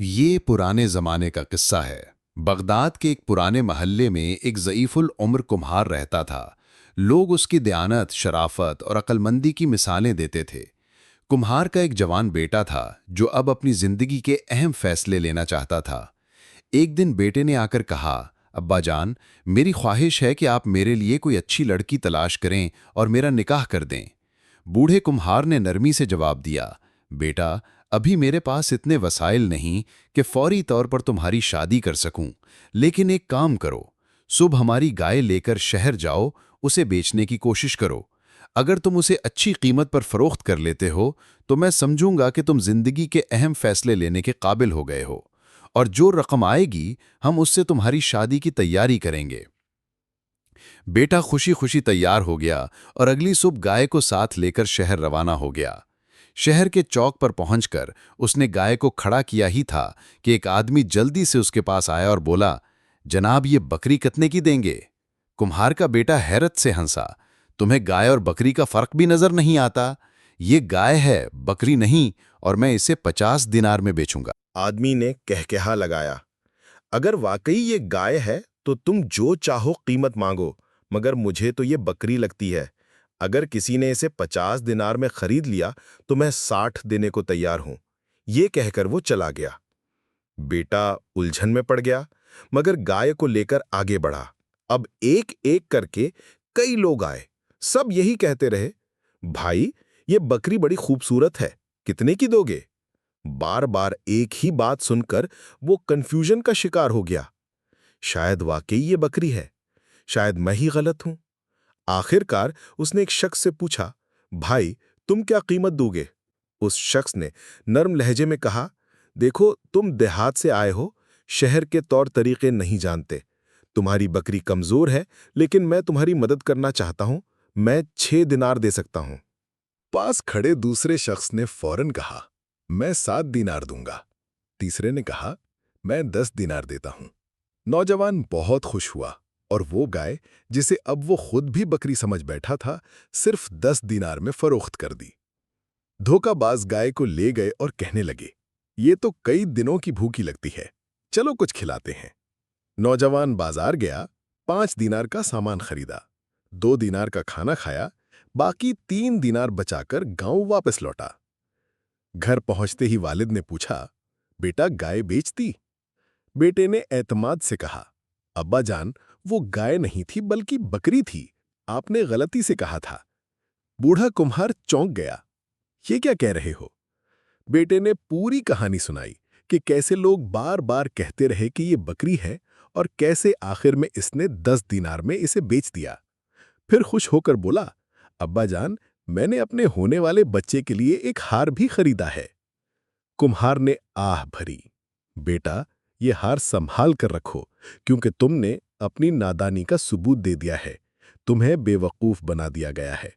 ये पुराने ज़माने का किस्सा है। बगदाद के एक पुराने महल्ले में एक ज़ईफ़ुल उम्र कुम्हार रहता था। लोग उसकी दयानत, शराफत और अक्लमंदी की मिसालें देते थे। कुम्हार का एक जवान बेटा था जो अब अपनी ज़िंदगी के अहम फैसले लेना चाहता था। एक दिन बेटे ने आकर कहा, अब्बा जान, मेरी ख्वाहिश है कि आप मेरे लिए कोई अच्छी लड़की तलाश करें और मेरा निकाह कर दें। बूढ़े कुम्हार ने नरमी से जवाब दिया, बेटा, अभी मेरे पास इतने वसाइल नहीं कि फौरी तौर पर तुम्हारी शादी कर सकूं, लेकिन एक काम करो, सुबह हमारी गाय लेकर शहर जाओ, उसे बेचने की कोशिश करो। अगर तुम उसे अच्छी कीमत पर फरोख्त कर लेते हो तो मैं समझूंगा कि तुम जिंदगी के अहम फैसले लेने के काबिल हो गए हो, और जो रकम आएगी हम उससे तुम्हारी शादी की तैयारी करेंगे। बेटा खुशी खुशी तैयार हो गया और अगली सुबह गाय को साथ लेकर शहर रवाना हो गया। शहर के चौक पर पहुंचकर उसने गाय को खड़ा किया ही था कि एक आदमी जल्दी से उसके पास आया और बोला, जनाब, ये बकरी कितने की देंगे? कुम्हार का बेटा हैरत से हंसा, तुम्हें गाय और बकरी का फर्क भी नजर नहीं आता? ये गाय है, बकरी नहीं, और मैं इसे 50 दिनार में बेचूंगा। आदमी ने कहकहा लगाया, अगर वाकई ये गाय है तो तुम जो चाहो कीमत मांगो, मगर मुझे तो ये बकरी लगती है। अगर किसी ने इसे 50 दिनार में खरीद लिया तो मैं 60 देने को तैयार हूं। ये कहकर वो चला गया। बेटा उलझन में पड़ गया, मगर गाय को लेकर आगे बढ़ा। अब एक एक करके कई लोग आए। सब यही कहते रहे, भाई, ये बकरी बड़ी खूबसूरत है, कितने की दोगे? बार बार एक ही बात सुनकर वो कंफ्यूजन का शिकार हो गया। शायद वाकई ये बकरी है, शायद मैं ही गलत हूं। आखिरकार उसने एक शख्स से पूछा, भाई, तुम क्या कीमत दोगे? उस शख्स ने नर्म लहजे में कहा, देखो, तुम देहात से आए हो, शहर के तौर तरीके नहीं जानते। तुम्हारी बकरी कमजोर है, लेकिन मैं तुम्हारी मदद करना चाहता हूं। मैं 6 दिनार दे सकता हूं। पास खड़े दूसरे शख्स ने फौरन कहा, मैं 7 दिनार दूंगा। तीसरे ने कहा, मैं 10 दिनार देता हूं। नौजवान बहुत खुश हुआ और वो गाय, जिसे अब वो खुद भी बकरी समझ बैठा था, सिर्फ 10 दिनार में फरोख्त कर दी। धोखाबाज गाय को ले गए और कहने लगे, ये तो कई दिनों की भूखी लगती है, चलो कुछ खिलाते हैं। नौजवान बाजार गया, 5 दिनार का सामान खरीदा, 2 दिनार का खाना खाया, बाकी 3 दिनार बचाकर गांव वापस लौटा। घर पहुंचते ही वालिद ने पूछा, बेटा, गाय बेच दी? बेटे ने एतमाद से कहा, अब्बा जान, वो गाय नहीं थी बल्कि बकरी थी, आपने गलती से कहा था। बूढ़ा कुम्हार चौंक गया, ये क्या कह रहे हो? बेटे ने पूरी कहानी सुनाई कि कैसे लोग बार बार कहते रहे कि ये बकरी है और कैसे आखिर में इसने 10 दिनार में इसे बेच दिया। फिर खुश होकर बोला, अब्बा जान, मैंने अपने होने वाले बच्चे के लिए एक हार भी खरीदा है। कुम्हार ने आह भरी, बेटा, ये हार संभाल कर रखो, क्योंकि तुमने अपनी नादानी का सबूत दे दिया है। तुम्हें बेवकूफ बना दिया गया है।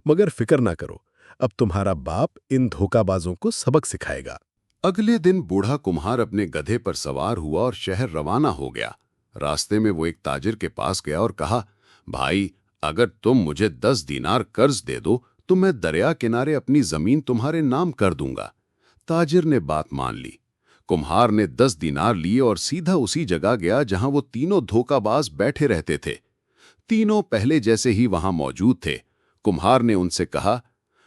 मगर फिक्र ना करो, अब तुम्हारा बाप इन धोखाबाजों को सबक सिखाएगा। अगले दिन बूढ़ा कुम्हार अपने गधे पर सवार हुआ और शहर रवाना हो गया। रास्ते में वो एक ताजिर के पास गया और कहा, भाई, अगर तुम मुझे 10 दीनार कर्ज दे दो तो मैं दरिया किनारे अपनी जमीन तुम्हारे नाम कर दूंगा। ताजिर ने बात मान ली। कुम्हार ने 10 दीनार लिए और सीधा उसी जगह गया जहां वो तीनों धोखाबाज बैठे रहते थे। तीनों पहले जैसे ही वहां मौजूद थे। कुम्हार ने उनसे कहा,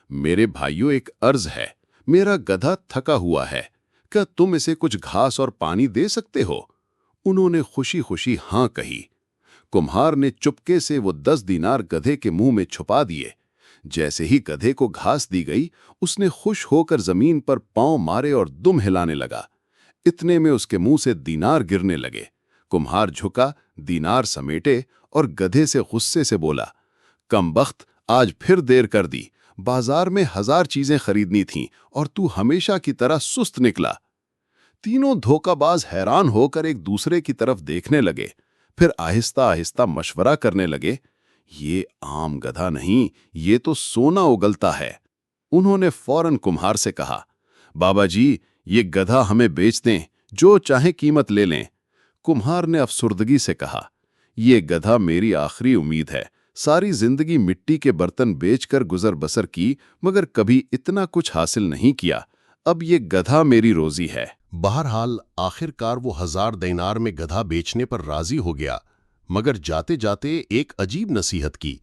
मेरे भाइयों, एक अर्ज है। मेरा गधा थका हुआ है, क्या तुम इसे कुछ घास और पानी दे सकते हो? उन्होंने खुशी खुशी हां कही। कुम्हार ने चुपके से वो 10 दीनार गधे के मुंह में छुपा दिए। जैसे ही गधे को घास दी गई, उसने खुश होकर जमीन पर पांव मारे और दुम हिलाने लगा। इतने में उसके मुंह से दीनार गिरने लगे। कुम्हार झुका, दीनार समेटे और गधे से गुस्से से बोला, कमबख्त, आज फिर देर कर दी। बाजार में 1000 चीजें खरीदनी थीं और तू हमेशा की तरह सुस्त निकला। तीनों धोखाबाज हैरान होकर एक दूसरे की तरफ देखने लगे। फिर आहिस्ता आहिस्ता मशवरा करने लगे, ये आम गधा नहीं, ये तो सोना उगलता है। उन्होंने फौरन कुम्हार से कहा, बाबा जी, ये गधा हमें बेच दें, जो चाहे कीमत ले लें। कुम्हार ने अफसुर्दगी से कहा, ये गधा मेरी आखिरी उम्मीद है। सारी जिंदगी मिट्टी के बर्तन बेचकर गुजर बसर की, मगर कभी इतना कुछ हासिल नहीं किया। अब ये गधा मेरी रोजी है। बहरहाल आखिरकार वो 1000 दिनार में गधा बेचने पर राजी हो गया, मगर जाते जाते एक अजीब नसीहत की।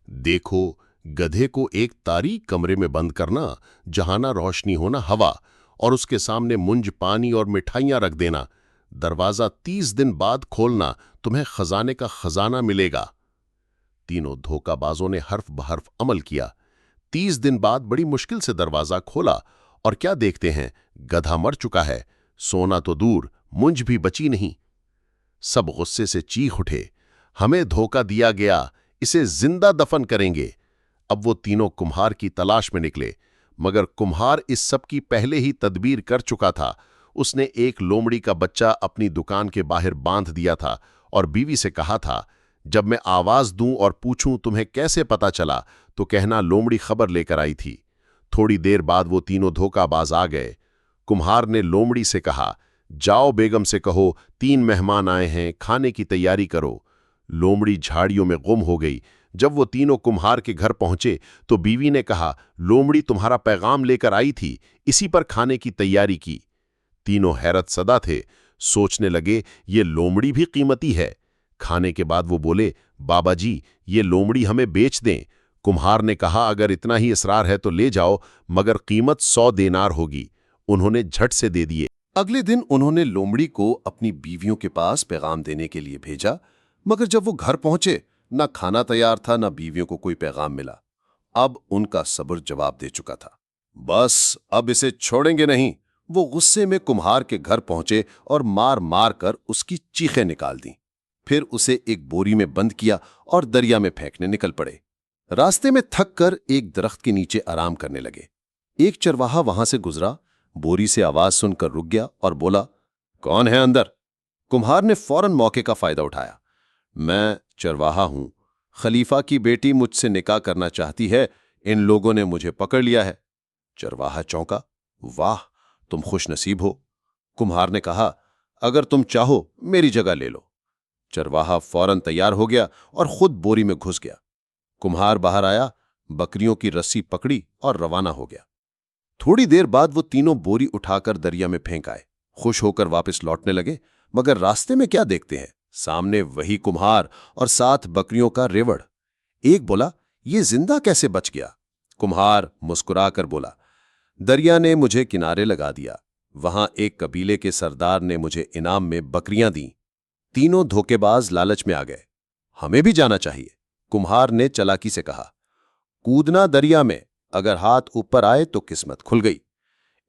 देखो, गधे को एक तारीक कमरे में बंद करना, जहां ना रोशनी हो ना हवा, और उसके सामने मुंज पानी और मिठाइयां रख देना। दरवाजा 30 दिन बाद खोलना, तुम्हें खजाने का खजाना मिलेगा। तीनों धोखाबाजों ने हर्फ बहर्फ अमल किया। 30 दिन बाद बड़ी मुश्किल से दरवाजा खोला, और क्या देखते हैं, गधा मर चुका है। सोना तो दूर, मुंज भी बची नहीं। सब गुस्से से चीख उठे, हमें धोखा दिया गया, इसे जिंदा दफन करेंगे। अब वो तीनों कुम्हार की तलाश में निकले, मगर कुम्हार इस सब की पहले ही तदबीर कर चुका था। उसने एक लोमड़ी का बच्चा अपनी दुकान के बाहर बांध दिया था और बीवी से कहा था, जब मैं आवाज दूं और पूछूं तुम्हें कैसे पता चला, तो कहना लोमड़ी खबर लेकर आई थी। थोड़ी देर बाद वो तीनों धोखाबाज आ गए। कुम्हार ने लोमड़ी से कहा, जाओ बेगम से कहो 3 मेहमान आए हैं, खाने की तैयारी करो। लोमड़ी झाड़ियों में गुम हो गई। जब वो तीनों कुम्हार के घर पहुंचे तो बीवी ने कहा, लोमड़ी तुम्हारा पैगाम लेकर आई थी, इसी पर खाने की तैयारी की। तीनों हैरत सदा थे, सोचने लगे ये लोमड़ी भी कीमती है। खाने के बाद वो बोले, बाबा जी, ये लोमड़ी हमें बेच दें। कुम्हार ने कहा, अगर इतना ही इसरार है तो ले जाओ, मगर कीमत 100 देनार होगी। उन्होंने झट से दे दिए। अगले दिन उन्होंने लोमड़ी को अपनी बीवियों के पास पैगाम देने के लिए भेजा, मगर जब वो घर पहुंचे, न खाना तैयार था, न बीवियों को कोई पैगाम मिला। अब उनका सब्र जवाब दे चुका था। बस अब इसे छोड़ेंगे नहीं। वो गुस्से में कुम्हार के घर पहुंचे और मार मार कर उसकी चीखें निकाल दी। फिर उसे एक बोरी में बंद किया और दरिया में फेंकने निकल पड़े। रास्ते में थक कर एक दरख्त के नीचे आराम करने लगे। एक चरवाहा वहां से गुजरा, बोरी से आवाज सुनकर रुक गया और बोला, कौन है अंदर? कुम्हार ने फौरन मौके का फायदा उठाया। मैं चरवाहा हूं, खलीफा की बेटी मुझसे निकाह करना चाहती है, इन लोगों ने मुझे पकड़ लिया है। चरवाहा चौंका, वाह, तुम खुशनसीब हो। कुम्हार ने कहा, अगर तुम चाहो मेरी जगह ले लो। चरवाहा फौरन तैयार हो गया और खुद बोरी में घुस गया। कुम्हार बाहर आया, बकरियों की रस्सी पकड़ी और रवाना हो गया। थोड़ी देर बाद वो तीनों बोरी उठाकर दरिया में फेंक आए। खुश होकर वापस लौटने लगे, मगर रास्ते में क्या देखते हैं, सामने वही कुम्हार और 7 बकरियों का रेवड़। एक बोला, ये जिंदा कैसे बच गया? कुम्हार मुस्कुराकर बोला, दरिया ने मुझे किनारे लगा दिया। वहां एक कबीले के सरदार ने मुझे इनाम में बकरियां दी। तीनों धोखेबाज लालच में आ गए। हमें भी जाना चाहिए, कुम्हार ने चालाकी से कहा। कूदना दरिया में, अगर हाथ ऊपर आए तो किस्मत खुल गई।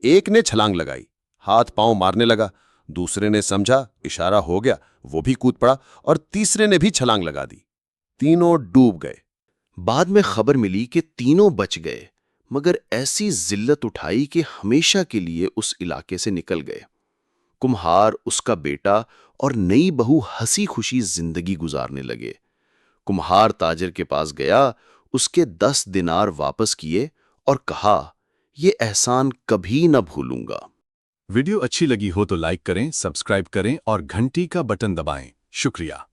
एक ने छलांग लगाई, हाथ पांव मारने लगा। दूसरे ने समझा इशारा हो गया, वो भी कूद पड़ा, और तीसरे ने भी छलांग लगा दी। तीनों डूब गए। बाद में खबर मिली कि तीनों बच गए, मगर ऐसी जिल्लत उठाई कि हमेशा के लिए उस इलाके से निकल गए। कुम्हार, उसका बेटा और नई बहू हंसी खुशी जिंदगी गुजारने लगे। कुम्हार ताजिर के पास गया, उसके 10 दिनार वापस किए और कहा, ये एहसान कभी न भूलूंगा। वीडियो अच्छी लगी हो तो लाइक करें, सब्सक्राइब करें और घंटी का बटन दबाएं। शुक्रिया।